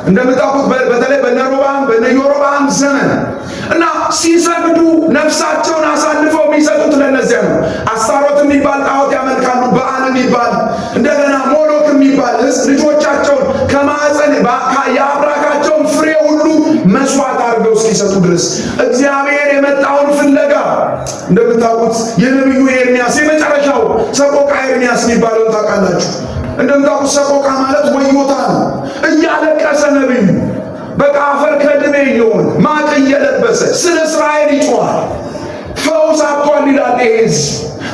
እንደምታውቁት በተለይ በነሮብዓም ዘመን እና ሲሰግዱ ነፍሳቸውን አሳልፈው የሚሰጡት ለነዚያ ነው። አስታሮት የሚባል ጣዖት ያመልካሉ። በዓል የሚባል እንደገና ሞሎክ የሚባል ልጆቻቸውን ከማዕፀን የአብራካቸውን ፍሬ ሁሉ መስዋዕት አድርገው እስኪሰጡ ድረስ እግዚአብሔር የመጣውን ፍለጋ እንደምታውቁት የነቢዩ ኤርምያስ የመጨረሻው ሰቆቃ ኤርምያስ የሚባለውን ታውቃላችሁ። እንደምታውቁት ሰቆቃ ማለት ወዮታ ነው። እያለቀሰ ነቢዩ በቃ አፈር ከድሜ እየሆነ ማቅ እየለበሰ ስለ እስራኤል ይጮኻል። ፈውስ አጥቷል ይላል። ይሄስ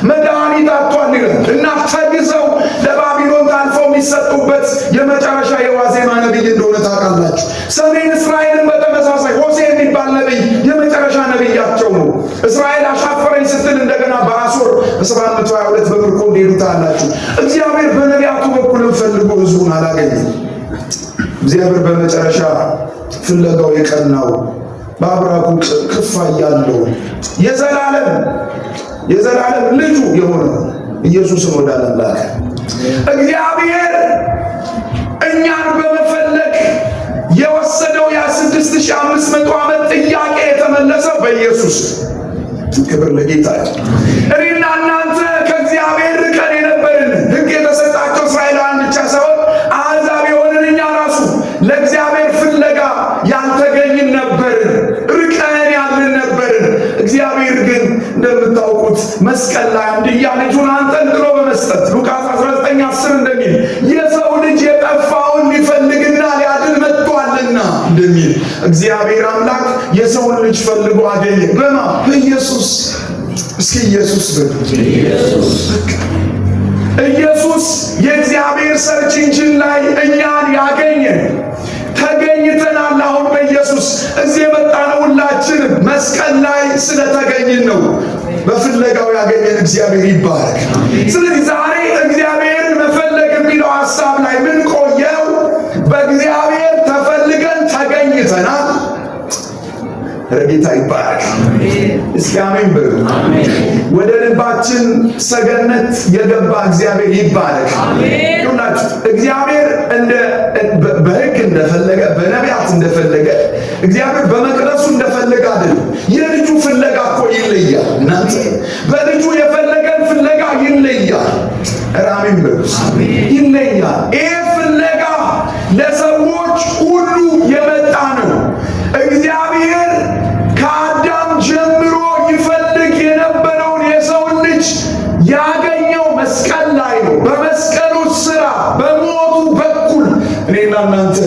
መድኃኒት አጥቷል ይላል እና ተግዘው ለባቢሎን ታልፈው የሚሰጡበት የመጨረሻ የዋዜማ ነቢይ እንደሆነ ታውቃላችሁ። ሰሜን እስራኤልን በተመሳሳይ ሆሴዕ የሚባል ነቢይ የመጨረሻ ነቢያቸው ነው። እስራኤል አሻፈረኝ ስትል እንደገና በአሦር በ722 በምርኮ እንደሄዱ ታያላችሁ። እግዚአብሔር በነቢያቱ በኩልም ፈልጎ ሕዝቡን አላገኘም። እግዚአብሔር በመጨረሻ ፍለጋው የቀናው በአብራኩ ክፋይ ያለው የዘላለም ልጁ የሆነው ኢየሱስን ወደ ዓለም ላከ። እግዚአብሔር እኛን በመፈለግ የወሰደው ያ 6500 ዓመት ጥያቄ የተመለሰው በኢየሱስ። ክብር ለጌታ። እኔና እናንተ ከእግዚአብሔር ርቀን የነበርን ሕግ የተሰጣቸው እስራኤላውያን ብቻ ሳይሆን አሕዛብ የሆንን እኛ ራሱ ለእግዚአብሔር ፍለጋ ያልተገኝን ነበርን፣ ርቀን ያልን ነበርን። እግዚአብሔር ግን እንደምታውቁት መስቀል ላይ አንድያ ልጁን አንጠልጥሎ በመስጠት ሉቃስ 19:10 እንደሚል የሰው ልጅ የጠፋውን ሊፈልግና ሊያድን መጥቷልና እንደሚል እግዚአብሔር አምላክ የሰውን ልጅ ፈልጎ አገኘ። በማ በኢየሱስ። እስኪ ኢየሱስ ኢየሱስ የእግዚአብሔር ሰርች ኢንጂን ላይ እኛን ያገኘን ተገኝተናል። አሁን በኢየሱስ እዚህ የመጣነው ሁላችንም መስቀል ላይ ስለተገኘን ነው። በፍለጋው ያገኘን እግዚአብሔር ይባረክ። ስለዚህ ዛሬ እግዚአብሔርን መፈለግ የሚለው ሐሳብ ላይ ምን ቆየው? በእግዚአብሔር ተፈልገን ተገኝተናል። ጌታ ይባረክ። እስኪ አሜን በሉ። ወደ ልባችን ሰገነት የገባ እግዚአብሔር ይባረክ። ይሁናችሁ። እግዚአብሔር በሕግ እንደፈለገ በነቢያት እንደፈለገ እግዚአብሔር በመቅደሱ እንደፈለገ አይደለም። የልጁ ፍለጋ እኮ ይለያል። እናንተ በልጁ የፈለገን ፍለጋ ይለያል። አሜን በሉ። ይለያል። ይሄ ፍለጋ ለሰዎች ሁሉ የመጣ ነው። እግዚአብሔር ከአዳም ጀምሮ ይፈልግ የነበረውን የሰውን ልጅ ያገኘው መስቀል ላይ ነው። በመስቀሉ ስራ በሞቱ በኩል እኔና እናንተ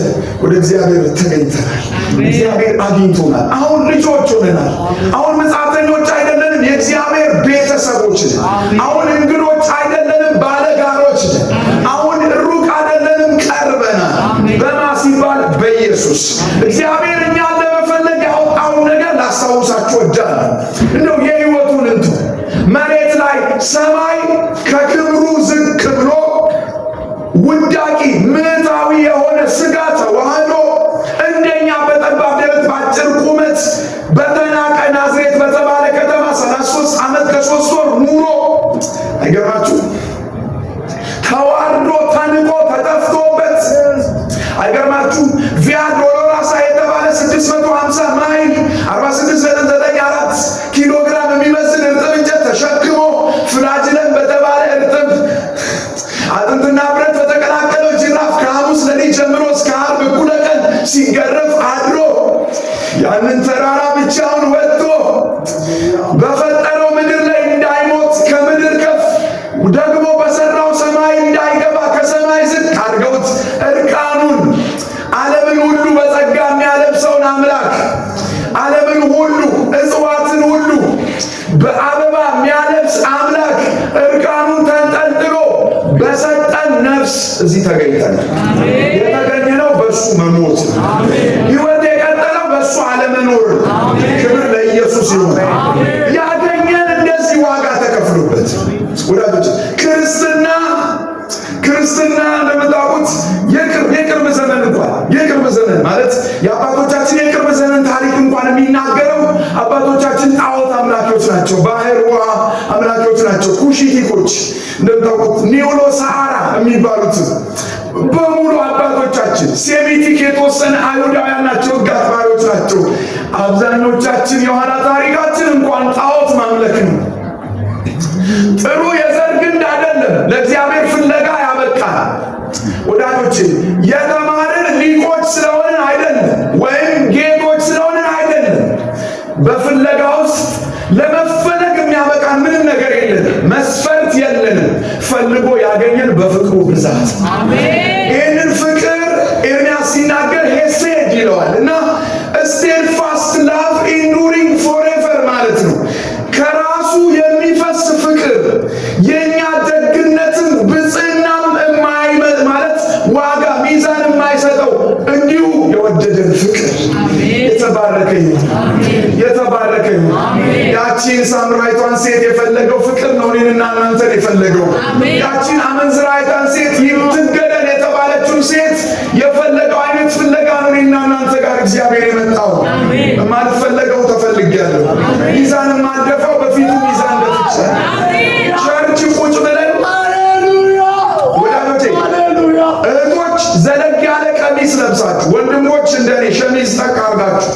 ወደ እግዚአብሔር ተገኝተናል። እግዚአብሔር አግኝቶናል። አሁን ልጆች ሆነናል። አሁን መጻተኞች አይደለንም፣ የእግዚአብሔር ቤተሰቦች ነን። አሁን እንግዶች አይደለንም፣ ባለጋሮች ነን። አሁን ሩቅ አይደለንም፣ ቀርበናል። በማ ሲባል በኢየሱስ። እግዚአብሔር እኛን ለመፈለግ ያወጣውን ነገር ላስታውሳችሁ ወዳለሁ። እንደው የሕይወቱን መሬት ላይ ሰማይ ከክብሩ ዝቅ ብሎ ውዳቂ ምድራዊ የሆነ ስጋ ተዋህዶ እንደኛ በጠባብ ደረት ባጭር ቁመት በተናቀ ናዝሬት በተባለ ከተማ 33 ዓመት ከ3 ወር ኑሮ አይገርማችሁ? ተዋርዶ ተንቆ ተጠፍቶበት አይገርማችሁ? ቪያ ዶሎራሳ የተባለ 650 ማይል 46.94 ኪሎ ግራም የሚመስል እርጥብ እንጨት ተሸክሞ ፍላጅለን በተባለ እርጥብ አጥንትና ብረት በተቀላቀለው ጅራፍ ከሐሙስ ሌሊት ጀምሮ እስከ ዓርብ እኩለ ቀን ሲገረፍ አድሮ ያንን ተራራ ብቻውን ወጥቶ በፈጠረው ምድር ላይ እንዳይሞት ከምድር ከፍ ደግሞ በሰራው ሰማይ እንዳይገባ ከሰማይ ዝቅ አድርገውት እርቃኑን ዓለምን ሁሉ በጸጋ የሚያለብሰውን አምላክ ዓለምን ሁሉ እጽዋትን ሁሉ በአበባ የሚያለብስ አምላክ እርቃኑን ተንጠልጥሎ በሰጠን ነፍስ እዚህ ተገኝተናል። የተገኘነው በእሱ መሞት፣ ሕይወት የቀጠለው በእሱ አለመኖር። ክብር ለኢየሱስ ይሁን። ያገኘን እንደዚህ ዋጋ ተከፍሎበት ወዳጆች። ክርስትና እንደምታውቁት የቅርብ ዘመን እንኳን የቅርብ ዘመን ማለት የአባቶቻችን የቅርብ ዘመን ታሪክ እንኳን የሚናገረው አባቶቻችን ጣዖት አምላኪዎች ናቸው። ባህር ውሃ አምላኪዎች ናቸው። ኩሺቲኮች እንደምታውቁት ኒውሎ ሳሃራ የሚባሉት በሙሉ አባቶቻችን ወዳጆቻችን ሴሚቲክ የተወሰነ አይሁዳውያን ናቸው፣ ሕግ አክባሪዎች ናቸው። አብዛኞቻችን የኋላ ታሪካችን እንኳን ጣዖት ማምለክ ነው። ጥሩ የዘር ግንድ አይደለም ለእግዚአብሔር ፍለጋ ያበቃል። ወዳጆች የተማርን ሊቆች ስለሆንን አይደለም፣ ወይም ጌቶች ስለሆንን አይደለም። በፍለጋ ውስጥ ለመፈለግ የሚያበቃን ምንም ነገር የለንም፣ መስፈርት የለንም። ፈልጎ ያገኘን በፍቅሩ ብዛት። ይህንን ፍቅር ኤርምያስ ሲናገር ሄሴድ ይለዋል እና ስቴድፋስት ላቭ ኢንዱሪንግ ፎሬቨር ማለት ነው። ከራሱ የሚፈስ ፍቅር የእኛ ደግነትም ብጽዕናም ማለት ዋጋ ሚዛን የማይሰጠው እንዲሁ የወደደን ፍቅር የተባረከ ይሁን፣ የተባረከ ይሁን። ያቺን ሳምራዊቷን ሴት የፈለገው ፍቅር ነው እኔንና እናንተን የፈለገው። ያቺን አመንዝራዊቷን ሴት ትገደል የተባለችውን ሴት የፈለገው አይነት ፍለጋ ነው እኔንና እናንተ ጋር እግዚአብሔር የመጣው። የማልፈለገው ተፈልጌያለሁ። ሚዛን የማልደፋው በፊቱ ሚዛን ደፍቻለሁ። ቸርች ቁጭ ብለን እህቶች ዘለግ ያለ ቀሚስ ለብሳችሁ፣ ወንድሞች እንደኔ ሸሚዝ ጠቅ አርጋችሁ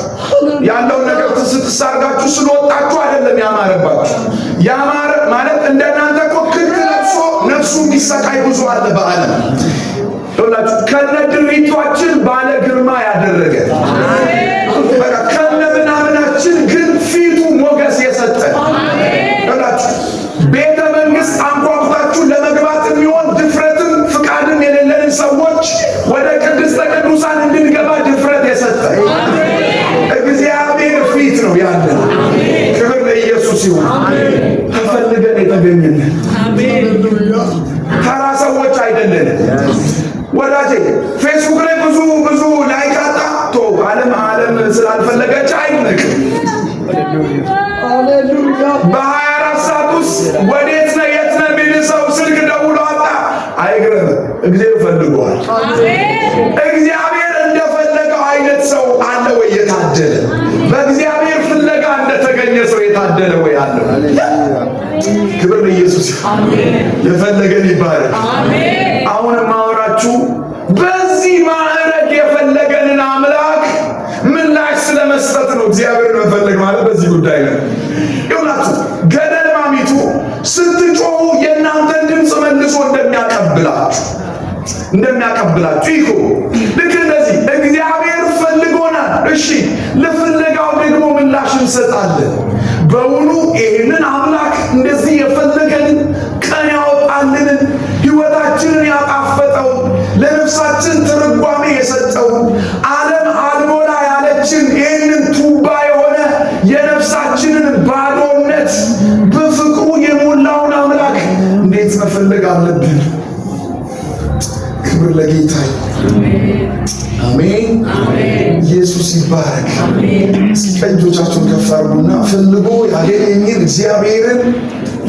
ያለውን ነገር ትስጥስ አርጋችሁ ስለወጣችሁ አይደለም ያማረባችሁ። ያማረ ማለት እንደናንተ እኮ ክክ ለብሶ ነፍሱ የሚሰቃይ ብዙ አለ በዓለም ሁላችሁ። ከነ ድሪቷችን ባለ ግርማ ያደረገ በቃ ከነ ምናምናችን ግን ፊቱ ሞገስ የሰጠ ሁላችሁ። ቤተ መንግስት አንኳኩታችሁ ለመግባት የሚሆን ድፍረትም ፍቃድም የሌለንን ሰዎች ወደ ቅድስተ ቅዱሳን እንድንገባ ድፍረት የሰጠ እግዚአብሔር ፊት ነው ያለ። ክብር ለኢየሱስ ይሁን። ተፈልገን የተገኘን ተራ ሰዎች አይደለን ወዳጄ። ፌስቡክ ላይ ብዙ ላይክ አጣ ቶ ዓለም ስላልፈለገች አይንቅ። በ24 ሰዓት ውስጥ ወዴት ነህ የት ነህ የሚል ሰው ስልክ ደውሎ አጣ አይግረም። እግዚአብሔር ፈልጓል። እግዚአብሔር እንደፈለገው አይነት ሰው አለ ወይ? የታደለ በእግዚአብሔር ፍለጋ እንደተገኘ ሰው የታደለ ወይ አለ? ክብር ለኢየሱስ። የፈለገን ይባረክ። አሁን ማወራችሁ በዚህ ማዕረግ የፈለገንን አምላክ ምላሽ ስለመስጠት ነው። እግዚአብሔር መፈለግ ማለት በዚህ ጉዳይ ነው። ይሁናችሁ ገደል ማሚቱ ስትጮሁ የእናንተን ድምፅ መልሶ እንደሚያቀብላችሁ ይሁ ልክ እንደዚህ እግዚአብሔር ፈልጎናል። እሺ ለፍለጋው ደግሞ ምላሽ እንሰጣለን። በውኑ ይህንን አምላክ እንደዚህ የፈለገንን ቀን ያወጣልንን ሕይወታችንን ያጣፈጠው ለነፍሳችን ትርጓሜ የሰጠው ዓለም አልሞላ ያለችን ይህንን ቱባ የሆነ የነፍሳችንን ባዶነት በፍቅሩ የሞላውን አምላክ እንዴት መፈለግ አለብን? ክብር ለጌታ። አሜን። ኢየሱስ ይባረክ። እስኪ እጆቻችሁን ከፍ አድርጉና ፈልጎ ያገኘኝን እግዚአብሔርን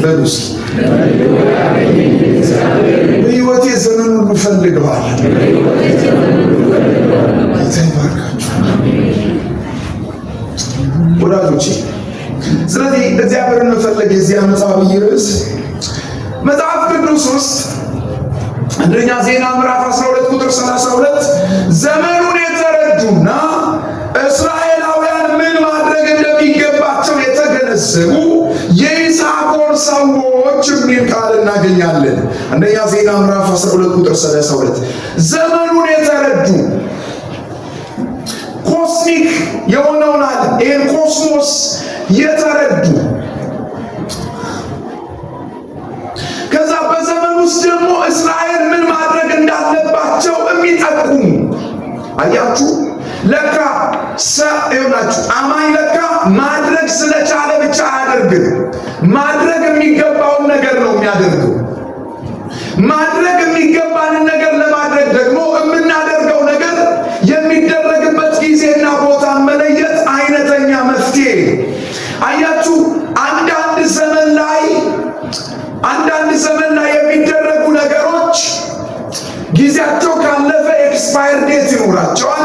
በሉ እስኪ። በሕይወቴ ዘመን ሁሉ ፈልገዋል። ጌታ ይባርካችሁ ወዳጆቼ። ስለዚህ እግዚአብሔርን መፈለግ የዚህ መጽሐፍ ርዕስ መጽሐፍ ቅዱስ ውስጥ አንደኛ ዜና ምዕራፍ 12 ቁጥር 32 ዘመኑን የተረዱና እስራኤላውያን ምን ማድረግ እንደሚገባቸው የተገነዘቡ የይሳኮር ሰዎች የሚል ቃል እናገኛለን። አንደኛ ዜና ምዕራፍ 12 ቁጥር 32 ዘመኑን የተረዱ ኮስሚክ የሆነውን ዓለም ይህን ኮስሞስ የተረዱ ከዛ በዘመን ውስጥ ደግሞ እስራኤል ምን ማድረግ እንዳለባቸው የሚጠቁሙ አያችሁ። ለካ ይኸውላችሁ አማኝ ለካ ማድረግ ስለቻለ ብቻ አያደርግም። ማድረግ የሚገባውን ነገር ነው የሚያደርገው። ማድረግ የሚገባንን ነገር ለማድረግ ደግሞ የምናደርገው ነገር የሚደረግበት ጊዜና ቦታ መለየት አይነተኛ መፍትሄ። አያችሁ አንዳንድ ዘመን ላይ የሚደረጉ ነገሮች ጊዜያቸው ካለፈ ኤክስፓየር ዴት ይኖራቸዋል።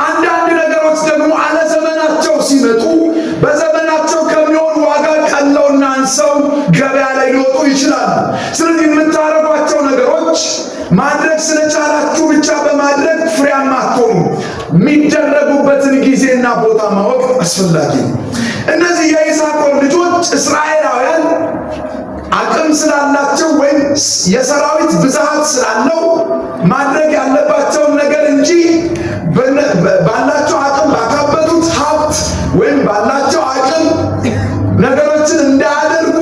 አንዳንድ ነገሮች ደግሞ አለ ዘመናቸው ሲመጡ በዘመናቸው ከሚሆን ዋጋ ቀለውና አንሰው ገበያ ላይ ሊወጡ ይችላሉ። ስለዚህ የምታረጓቸው ነገሮች ማድረግ ስለቻላችሁ ብቻ በማድረግ ፍሬያማ የሚደረጉበትን ጊዜና ቦታ ማወቅ አስፈላጊ ነው። እነዚህ የይሳኮር ልጆች እስራኤላውያን አቅም ስላላቸው ወይም የሰራዊት ብዛት ስላለው ማድረግ ያለባቸውን ነገር እንጂ ባላቸው አቅም ባካበቱት ሀብት ወይም ባላቸው አቅም ነገሮችን እንዳያደርጉ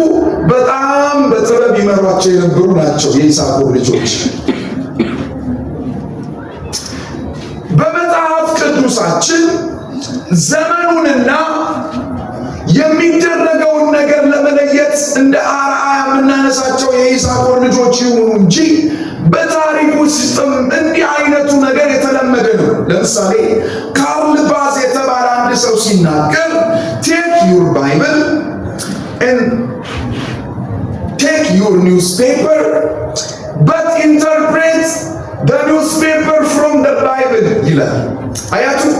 በጣም በጥበብ ይመሯቸው የነበሩ ናቸው የይሳኮር ልጆች። በመጽሐፍ ቅዱሳችን ዘመኑንና የሚደረገውን ነገር ለመለየት እንደ አርአያ የምናነሳቸው የይሳኮር ልጆች ይሁኑ እንጂ በታሪክ ውስጥም እንዲህ አይነቱ ነገር የተለመደ ነው። ለምሳሌ ካርል ባዝ የተባለ አንድ ሰው ሲናገር ቴክ ዩር ባይብል and take your newspaper but interpret the newspaper from the Bible ይላል። አያችሁ፣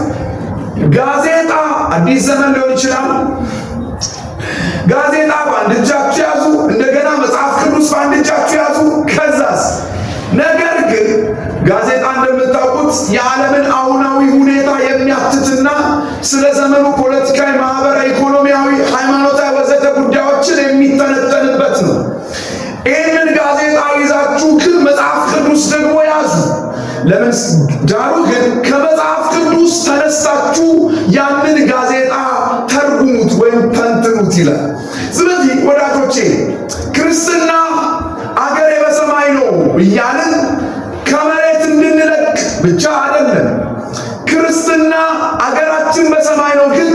ጋዜጣ አዲስ ዘመን ሊሆን ይችላል። ጋዜጣ በአንድ እጃችሁ ያዙ፣ እንደገና መጽሐፍ ቅዱስ በአንድ እጃችሁ ያዙ። ከዛስ ነገር ግን ጋዜጣ እንደምታውቁት የዓለምን አሁናዊ ሁኔታ የሚያትትና ስለ ዘመኑ ፖለቲካዊ፣ ማህበራዊ፣ ኢኮኖሚያዊ፣ ሃይማኖታዊ ወዘተ ጉዳዮችን የሚተነተንበት ነው። ይህንን ጋዜጣ ይዛችሁ ግን መጽሐፍ ቅዱስ ደግሞ ያዙ። ለምን ዳሩ ግን ከመጽሐፍ ቅዱስ ተነስታችሁ ያንን ጋዜጣ ተርጉሙት ወይም ተንትኑት ይላል። ስለዚህ ወዳጆቼ ክርስትና አገሬ በሰማይ ነው እያልን ከመሬት እንድንለቅ ብቻ አይደለም። ክርስትና አገራችን በሰማይ ነው፣ ግን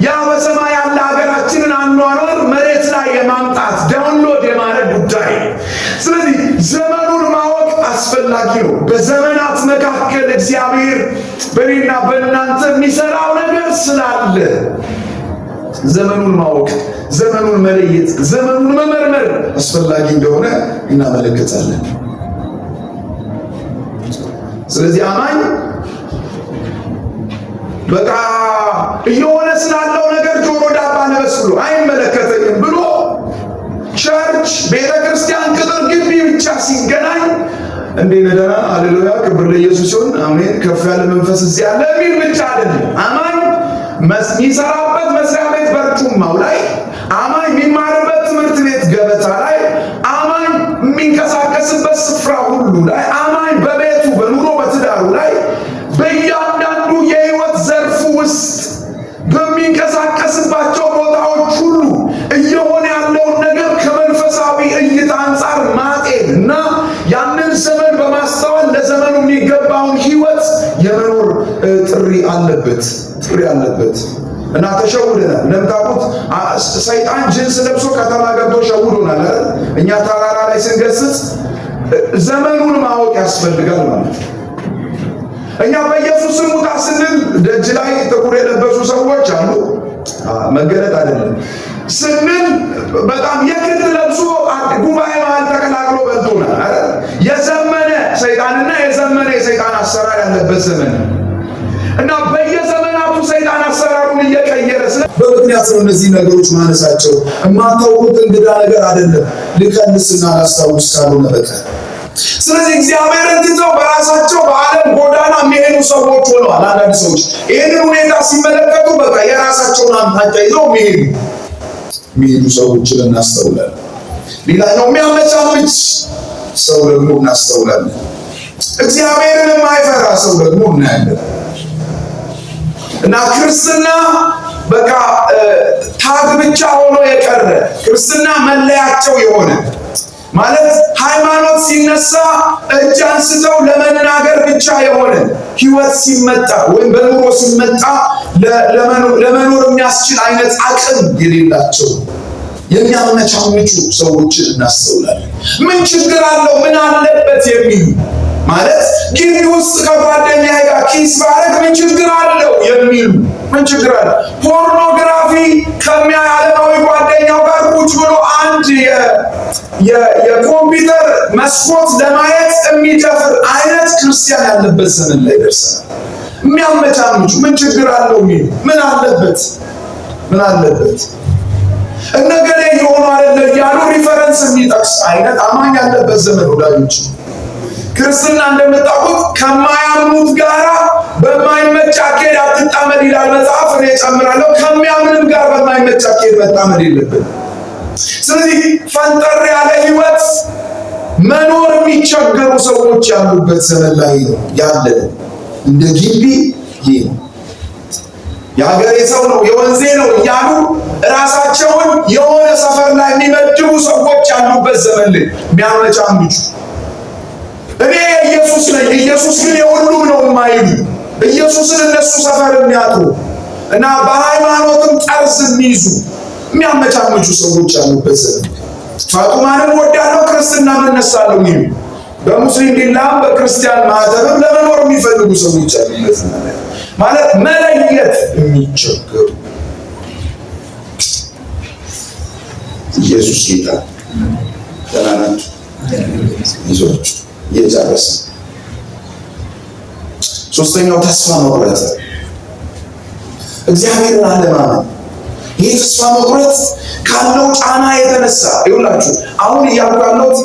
ያ በሰማይ ያለ አገራችንን አኗኗር መሬት ላይ የማምጣት ዳውንሎድ የማድረግ ጉዳይ። ስለዚህ ዘመኑን ማወቅ አስፈላጊ ነው። በዘመናት መካከል እግዚአብሔር በእኔና በእናንተ የሚሰራው ነገር ስላለ ዘመኑን ማወቅ፣ ዘመኑን መለየት፣ ዘመኑን መመርመር አስፈላጊ እንደሆነ እናመለከታለን። ስለዚህ አማኝ በቃ እየሆነ ስላለው ነገር ጆሮ ዳባ ልበስ ብሎ አይመለከተኝም ብሎ ቸርች፣ ቤተ ክርስቲያን፣ ቅጥር ግቢ ብቻ ሲገናኝ እንዴ ነደና ሃሌሉያ ክብር ለኢየሱስ ይሁን አሜን ከፍ ያለ መንፈስ እዚህ ያለ የሚል ብቻ አይደለም። አማኝ የሚሰራበት መስሪያ ቤት በርጩማው ላይ፣ አማኝ የሚማርበት ትምህርት ቤት ገበታ ላይ፣ አማኝ የሚንቀሳቀስበት ስፍራ ሁሉ ላይ፣ አማኝ በቤቱ በኑሮ በትዳሩ ላይ፣ በእያንዳንዱ የህይወት ዘርፉ ውስጥ በሚንቀሳቀስባቸው ቦታዎች ሁሉ እየሆነ ያለውን ነገር ከመንፈሳዊ እይታ አንጻር ማጤን እና ያንን ዘመን በማስተዋል ለዘመኑ የሚገባውን ህይወት የመኖር ጥሪ አለበት እና ተሸውደናል። እንደምታውቁት ሰይጣን ጅንስ ለብሶ ከተማ ገብቶ ሸውዶናል አይደል? እኛ ተራራ ላይ ስንገስጽ ዘመኑን ማወቅ ያስፈልጋል ማለት ነው። እኛ በኢየሱስ ሙታ ስንል ደጅ ላይ ጥቁር የለበሱ ሰዎች አሉ፣ መገለጥ አይደለም ስንል በጣም የክት ለብሶ ጉባኤ መሃል ተቀላቅሎ በልቶናል አይደል? የዘመነ ሰይጣንና የዘመነ የሰይጣን አሰራር ያለበት ዘመን እና በየዘመናቱ ሰይጣን አሰራሩን እየቀየረ በምክንያት ነው እነዚህ ነገሮች ማነሳቸው። የማታውቁት እንግዳ ነገር አይደለም፣ ልቀንስና ላስታውስ ካልሆነ በቀር። ስለዚህ እግዚአብሔርን ትተው በራሳቸው በዓለም ጎዳና የሚሄዱ ሰዎች ሆነዋል። አንዳንድ ሰዎች ይህንን ሁኔታ ሲመለከቱ በቃ የራሳቸውን አቅጣጫ ይዘው የሚሄዱ ሰዎችን እናስተውላለን። ሌላኛው የሚያመቻምች ሰው ደግሞ እናስተውላለን። እግዚአብሔርን የማይፈራ ሰው ደግሞ እናያለን። እና ክርስትና በቃ ታግ ብቻ ሆኖ የቀረ ክርስትና መለያቸው የሆነ ማለት ሃይማኖት ሲነሳ እጅ አንስተው ለመናገር ብቻ የሆነ ህይወት ሲመጣ ወይም በኑሮ ሲመጣ ለመኖር የሚያስችል አይነት አቅም የሌላቸው የሚያመቻምቹ ሰዎችን እናስተውላለን። ምን ችግር አለው ምን አለበት የሚሉ ማለት ግቢ ውስጥ ከጓደኛ ጋር ኪስ ባረግ ምን ችግር አለው የሚሉ ምን ችግር አለ? ፖርኖግራፊ ከሚያይ ዓለማዊ ጓደኛው ጋር ቁጭ ብሎ አንድ የኮምፒውተር መስኮት ለማየት የሚደፍር አይነት ክርስቲያን ያለበት ዘመን ላይ ደርሰናል። የሚያመቻምቹ ምን ችግር አለው የሚሉ ምን አለበት እነገሌ የሆኑ አይደለ ያሉ ሪፈረንስ የሚጠቅስ አይነት አማኝ ያለበት ዘመን ወዳጆች። ክርስትና እንደምታውቁት ከማያምኑት ጋራ በማይመች በማይመች አካሄድ አትጣመድ ይላል መጽሐፍ። እኔ እጨምራለሁ ከሚያምንም ጋር በማይመች አካሄድ መጣመድ የለብንም። ስለዚህ ፈንጠር ያለ ህይወት መኖር የሚቸገሩ ሰዎች ያሉበት ዘመን ላይ ነው ያለነው። እንደ ግቢ ይህ ነው የሀገሬ ሰው ነው የወንዜ ነው እያሉ ራሳቸውን የሆነ ሰፈር ላይ የሚመድቡ ሰዎች ያሉበት ዘመን ላይ የሚያመቻምቹ እኔ ኢየሱስ ነኝ ኢየሱስ ግን የሁሉም ነው የማይሉ ኢየሱስን እነሱ ሰፈር የሚያጥሩ እና በሃይማኖትም ጠርዝ የሚይዙ የሚያመቻምቹ ሰዎች ያሉበት ዘመን። ፋጡማንም ወዳለው ክርስትና መነሳለሁ የሚሉ በሙስሊም ዲላም በክርስቲያን ማህተብም ለመኖር የሚፈልጉ ሰዎች ያሉበት ዘመን ማለት መለየት የሚቸገሩ። ኢየሱስ ጌታ ተናናቱ ይዞች እየጨረሰ ሶስተኛው ተስፋ መቁረጥ እግዚአብሔርን አለማመን። ይህ ተስፋ መቁረጥ ካለው ጫና የተነሳ ይውላችሁ አሁን እያልኩ ያለሁት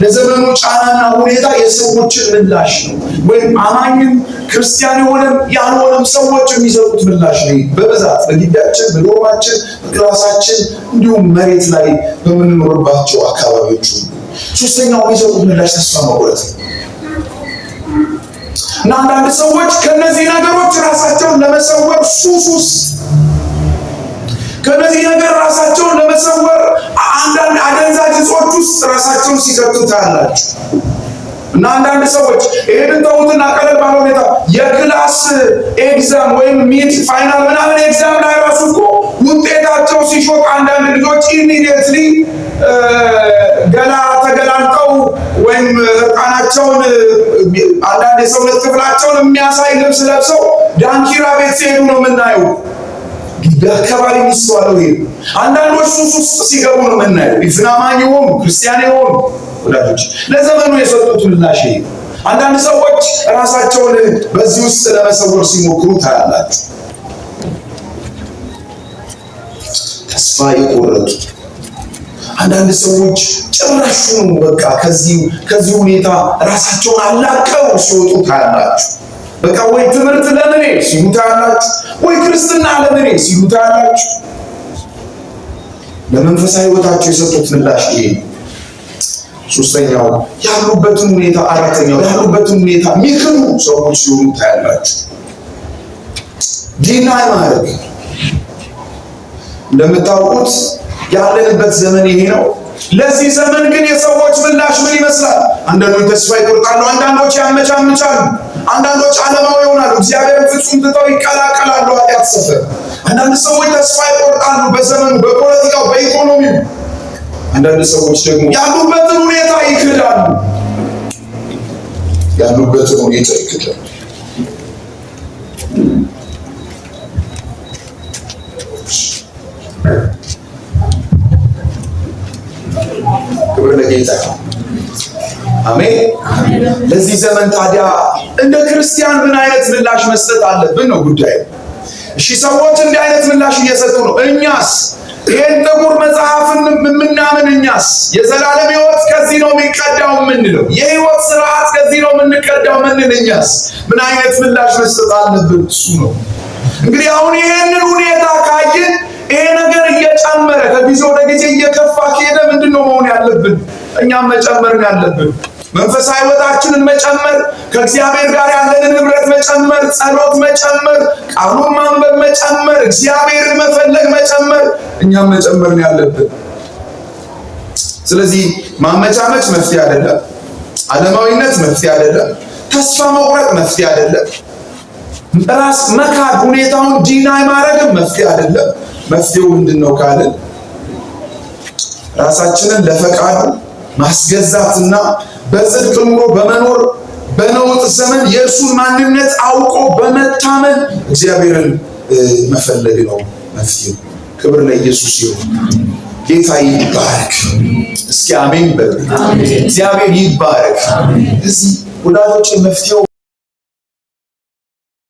ለዘመኑ ጫናና ሁኔታ የሰዎችን ምላሽ ነው። ወይም አማኝም ክርስቲያን የሆነም ያልሆነም ሰዎች የሚሰጡት ምላሽ ነው። በብዛት በግቢያችን፣ በዶርማችን፣ በክላሳችን እንዲሁም መሬት ላይ በምንኖርባቸው አካባቢዎች ሶስተኛው የሚሰጡት ምላሽ ተስፋ መቁረጥ እና አንዳንድ ሰዎች ከነዚህ ነገሮች ራሳቸውን ለመሰወር ሱስ ከነዚህ ነገር ራሳቸውን ለመሰወር አንዳንድ አደንዛዥ እጾች ውስጥ ራሳቸውን ሲከቱ ታያላችሁ። እና አንዳንድ ሰዎች ይሄንን ተውትና ቀለል ባለ ሁኔታ የክላስ ኤግዛም ወይም ሚድ ፋይናል ምናምን ኤግዛም ላይ ራሱ እኮ ውጤታቸው ሲሾቅ አንዳንድ ልጆች ኢሚዲየትሊ ገላ ተገላልጠው ወይም እርቃናቸውን አንዳንድ የሰውነት ክፍላቸውን የሚያሳይ ልብስ ለብሰው ዳንኪራ ቤት ሲሄዱ ነው የምናየው። በአካባቢ የሚስተዋለው ይሄ አንዳንዶች ሱስ ውስጥ ሲገቡ ነው የምናየው። ኢስላማኝ የሆኑ ክርስቲያን የሆኑ ወዳጆች ለዘመኑ የሰጡት ምላሽ ይሄ። አንዳንድ ሰዎች ራሳቸውን በዚህ ውስጥ ለመሰወር ሲሞክሩ ታያላችሁ። ተስፋ የቆረጡ አንዳንድ ሰዎች ጭራሹን በቃ ከዚህ ሁኔታ ራሳቸውን አላቀው ሲወጡ ታያላችሁ። በቃ ወይ ትምህርት ለምኔ ሲሉ ታያላችሁ፣ ወይ ክርስትና ለምኔ ሲሉ ታያላችሁ። ለመንፈሳዊ ሕይወታቸው የሰጡት ምላሽ ይሄ። ሶስተኛው ያሉበትን ሁኔታ፣ አራተኛው ያሉበትን ሁኔታ የሚክዱ ሰዎች ሲሆኑ ታያላችሁ። ዲናይ ማድረግ እንደምታውቁት ያለንበት ዘመን ይሄ ነው። ለዚህ ዘመን ግን የሰዎች ምላሽ ምን ይመስላል? አንዳንዶች ተስፋ ይቆርጣሉ፣ አንዳንዶች ያመቻምቻሉ፣ አንዳንዶች ዓለማዊ ይሆናሉ፣ እግዚአብሔርን ፍጹም ትተው ይቀላቀላሉ ኃጢአት ሰፈር። አንዳንድ ሰዎች ተስፋ ይቆርጣሉ በዘመኑ፣ በፖለቲካው፣ በኢኮኖሚው። አንዳንድ ሰዎች ደግሞ ያሉበትን ሁኔታ ይክዳሉ። ያሉበትን ሁኔታ ይክዳሉ። ክብር ለጌታ። አሜን። ለዚህ ዘመን ታዲያ እንደ ክርስቲያን ምን አይነት ምላሽ መስጠት አለብን ነው ጉዳዩ። እሺ ሰዎች እንዲህ አይነት ምላሽ እየሰጡ ነው። እኛስ ይሄን ጥቁር መጽሐፍን የምናምን እኛስ የዘላለም ሕይወት ከዚህ ነው የሚቀዳው የምንለው፣ የሕይወት ስርዓት ከዚህ ነው የምንቀዳው የምንል እኛስ ምን አይነት ምላሽ መስጠት አለብን? እሱ ነው እንግዲህ። አሁን ይሄንን ሁኔታ ካየን ይሄ ነገር እየጨመረ ከጊዜ ወደ ጊዜ እየከፋ ከሄደ ምንድነው መሆን ያለብን? እኛም መጨመር ያለብን መንፈሳዊ ሕይወታችንን መጨመር፣ ከእግዚአብሔር ጋር ያለንን ህብረት መጨመር፣ ጸሎት መጨመር፣ ቃሉን ማንበብ መጨመር፣ እግዚአብሔርን መፈለግ መጨመር፣ እኛም መጨመር ያለብን። ስለዚህ ማመቻመች መፍትሄ አይደለም። ዓለማዊነት መፍትሄ አይደለም። ተስፋ መቁረጥ መፍትሄ አይደለም። ራስ መካድ፣ ሁኔታውን ዲናይ ማድረግም መፍትሄ አይደለም። መፍትሄው ምንድነው ካልን ራሳችንን ለፈቃዱ ማስገዛትና በጽድቅ ኑሮ በመኖር በነውጥ ዘመን የእርሱን ማንነት አውቆ በመታመን እግዚአብሔርን መፈለግ ነው መፍትሄው። ክብር ለኢየሱስ ይሁን። ጌታ ይባረክ። እስኪ አሜን በሉ። እግዚአብሔር ይባረክ። እዚህ ወዳጆች መፍትሄው